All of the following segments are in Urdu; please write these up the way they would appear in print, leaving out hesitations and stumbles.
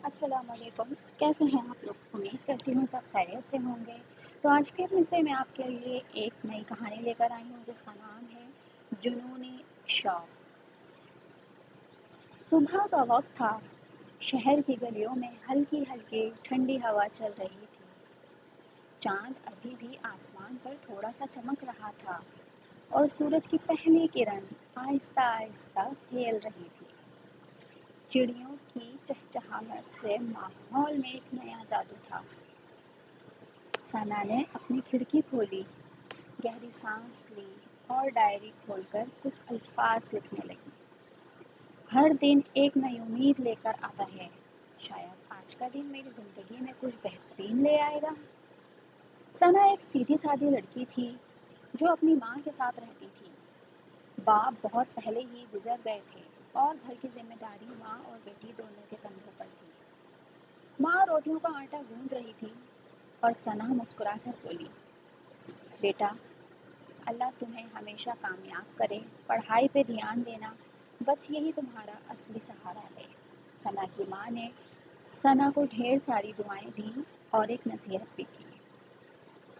السلام علیکم، کیسے ہیں آپ لوگ؟ امید کرتی ہوں سب خیریت سے ہوں گے۔ تو آج پھر سے میں آپ کے لیے ایک نئی کہانی لے کر آئی ہوں جس کا نام ہے جنونی شوق۔ صبح کا وقت تھا، شہر کی گلیوں میں ہلکی ہلکی ٹھنڈی ہوا چل رہی تھی۔ چاند ابھی بھی آسمان پر تھوڑا سا چمک رہا تھا اور سورج کی پہلی کرن آہستہ آہستہ ہل رہی تھی۔ چڑیوں کی چہچہاہٹ سے ماحول میں ایک نیا جادو تھا۔ ثنا نے اپنی کھڑکی کھولی، گہری سانس لی اور ڈائری کھول کر کچھ الفاظ لکھنے لگی۔ ہر دن ایک نئی امید لے کر آتا ہے، شاید آج کا دن میری زندگی میں کچھ بہترین لے آئے گا۔ ثنا ایک سیدھی سادھی لڑکی تھی جو اپنی ماں کے ساتھ رہتی تھی۔ باپ بہت پہلے ہی گزر گئے تھے اور گھر کی ذمہ داری ماں اور بیٹی دونوں کے کندھوں پر تھی۔ ماں روٹیوں کا آٹا گوندھ رہی تھی اور ثنا مسکرا کر بولی، بیٹا، اللہ تمہیں ہمیشہ کامیاب کرے، پڑھائی پہ دھیان دینا، بس یہی تمہارا اصلی سہارا ہے۔ ثنا کی ماں نے ثنا کو ڈھیر ساری دعائیں دیں اور ایک نصیحت بھی کی۔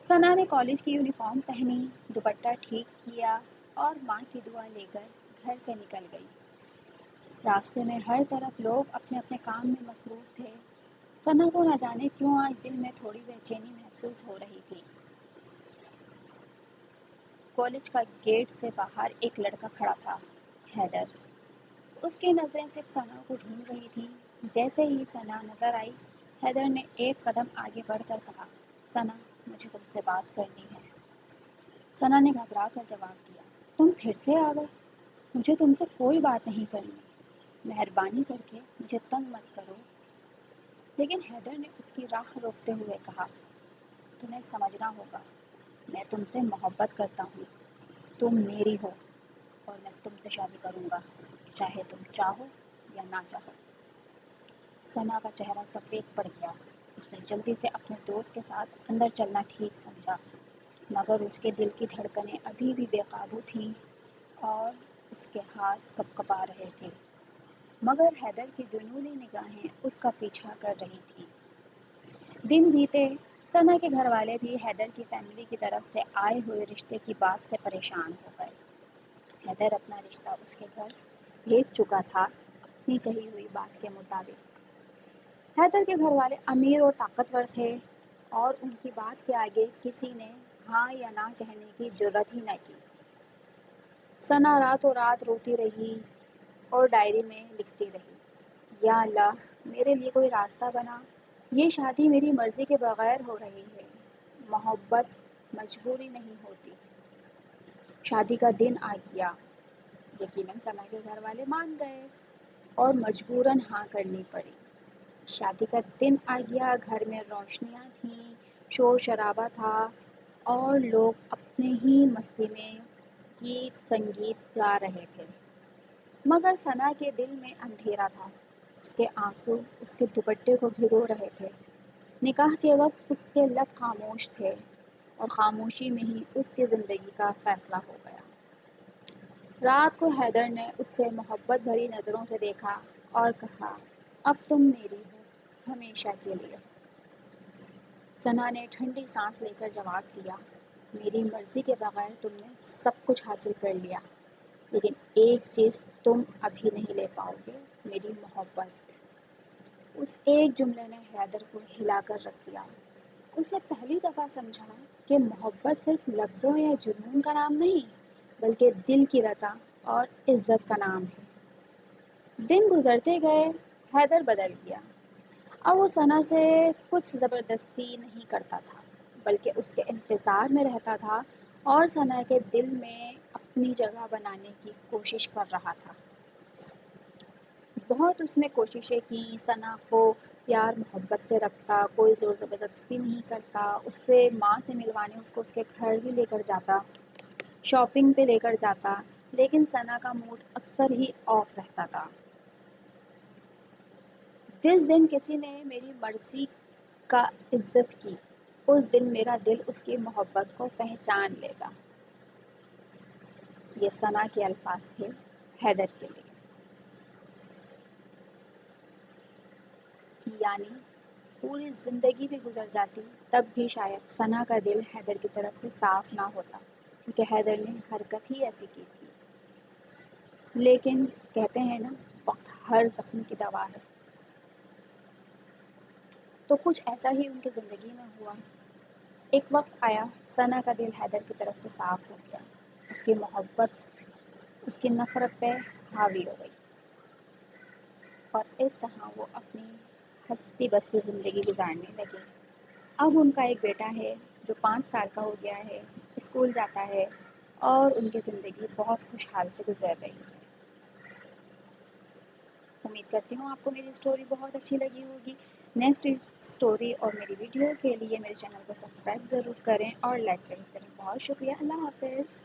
ثنا نے کالج کی یونیفارم پہنی، دوپٹہ ٹھیک کیا اور ماں کی دعا لے کر گھر سے نکل گئی۔ راستے میں ہر طرف لوگ اپنے اپنے کام میں مصروف تھے۔ ثنا کو نہ جانے کیوں آج دل میں تھوڑی بے چینی محسوس ہو رہی تھی۔ کالج کا گیٹ سے باہر ایک لڑکا کھڑا تھا، حیدر۔ اس کی نظریں صرف ثنا کو ڈھونڈ رہی تھیں۔ جیسے ہی ثنا نظر آئی، حیدر نے ایک قدم آگے بڑھ کر کہا، ثنا، مجھے تم سے بات کرنی ہے۔ ثنا نے گھبرا کر جواب دیا، تم پھر سے آ گئے؟ مجھے تم سے کوئی بات نہیں کرنی، مہربانی کر کے مجھے تنگ مت کرو۔ لیکن حیدر نے اس کی راہ روکتے ہوئے کہا، تمہیں سمجھنا ہوگا، میں تم سے محبت کرتا ہوں، تم میری ہو اور میں تم سے شادی کروں گا، چاہے تم چاہو یا نہ چاہو۔ ثنا کا چہرہ سفید پڑ گیا۔ اس نے جلدی سے اپنے دوست کے ساتھ اندر چلنا ٹھیک سمجھا، مگر اس کے دل کی دھڑکنیں ابھی بھی بے قابو تھیں اور اس کے ہاتھ کپکپا رہے تھے۔ مگر حیدر کی جنونی نگاہیں اس کا پیچھا کر رہی تھیں۔ دن بیتے، ثنا کے گھر والے بھی حیدر کی فیملی کی طرف سے آئے ہوئے رشتے کی بات سے پریشان ہو گئے۔ حیدر اپنا رشتہ اس کے گھر بھیج چکا تھا، اپنی کہی ہوئی بات کے مطابق۔ حیدر کے گھر والے امیر اور طاقتور تھے اور ان کی بات کے آگے کسی نے ہاں یا نہ کہنے کی جرات ہی نہ کی۔ ثنا راتوں رات روتی رہی اور ڈائری میں لکھتی رہی، یا اللہ، میرے لیے کوئی راستہ بنا، یہ شادی میری مرضی کے بغیر ہو رہی ہے، محبت مجبوری نہیں ہوتی۔ شادی کا دن آ گیا۔ یقیناً ثنا کے گھر والے مان گئے اور مجبوراً ہاں کرنی پڑی۔ شادی کا دن آ گیا، گھر میں روشنیاں تھیں، شور شرابہ تھا اور لوگ اپنے ہی مستی میں گیت سنگیت گا رہے تھے۔ مگر ثنا کے دل میں اندھیرا تھا، اس کے آنسو اس کے دوپٹے کو بھگو رہے تھے۔ نکاح کے وقت اس کے لب خاموش تھے اور خاموشی میں ہی اس کی زندگی کا فیصلہ ہو گیا۔ رات کو حیدر نے اس سے محبت بھری نظروں سے دیکھا اور کہا، اب تم میری ہو، ہمیشہ کے لیے۔ ثنا نے ٹھنڈی سانس لے کر جواب دیا، میری مرضی کے بغیر تم نے سب کچھ حاصل کر لیا، لیکن ایک چیز تم ابھی نہیں لے پاؤ گے، میری محبت۔ اس ایک جملے نے حیدر کو ہلا کر رکھ دیا۔ اس نے پہلی دفعہ سمجھا کہ محبت صرف لفظوں یا جنون کا نام نہیں، بلکہ دل کی رضا اور عزت کا نام ہے۔ دن گزرتے گئے، حیدر بدل گیا۔ اب وہ ثنا سے کچھ زبردستی نہیں کرتا تھا، بلکہ اس کے انتظار میں رہتا تھا اور ثنا کے دل میں اپنی جگہ بنانے کی کوشش کر رہا تھا۔ بہت اس نے کوششیں کی، ثنا کو پیار محبت سے رکھتا، کوئی زور زبردستی نہیں کرتا، اس سے ماں سے ملوانے اس کو اس کے گھر بھی لے کر جاتا، شاپنگ پہ لے کر جاتا، لیکن ثنا کا موڈ اکثر ہی آف رہتا تھا۔ جس دن کسی نے میری مرضی کا عزت کی، اس دن میرا دل اس کی محبت کو پہچان لے گا۔ یہ ثنا کے الفاظ تھے حیدر کے لیے۔ یعنی پوری زندگی بھی گزر جاتی تب بھی شاید ثنا کا دل حیدر کی طرف سے صاف نہ ہوتا، کیونکہ حیدر نے حرکت ہی ایسی کی تھی۔ لیکن کہتے ہیں نا، وقت ہر زخم کی دوا ہے، تو کچھ ایسا ہی ان کی زندگی میں ہوا۔ ایک وقت آیا، ثنا کا دل حیدر کی طرف سے صاف ہو گیا، اس کی محبت اس کی نفرت پہ حاوی ہو گئی، اور اس طرح وہ اپنی ہستی بستی زندگی گزارنے لگے۔ اب ان کا ایک بیٹا ہے جو 5 سال کا ہو گیا ہے، اسکول جاتا ہے، اور ان کی زندگی بہت خوشحال سے گزر رہی ہے۔ امید کرتی ہوں آپ کو میری اسٹوری بہت اچھی لگی ہوگی۔ نیکسٹ اسٹوری اور میری ویڈیو کے لیے میرے چینل کو سبسکرائب ضرور کریں اور لائک ضرور کریں۔ بہت شکریہ، اللہ حافظ۔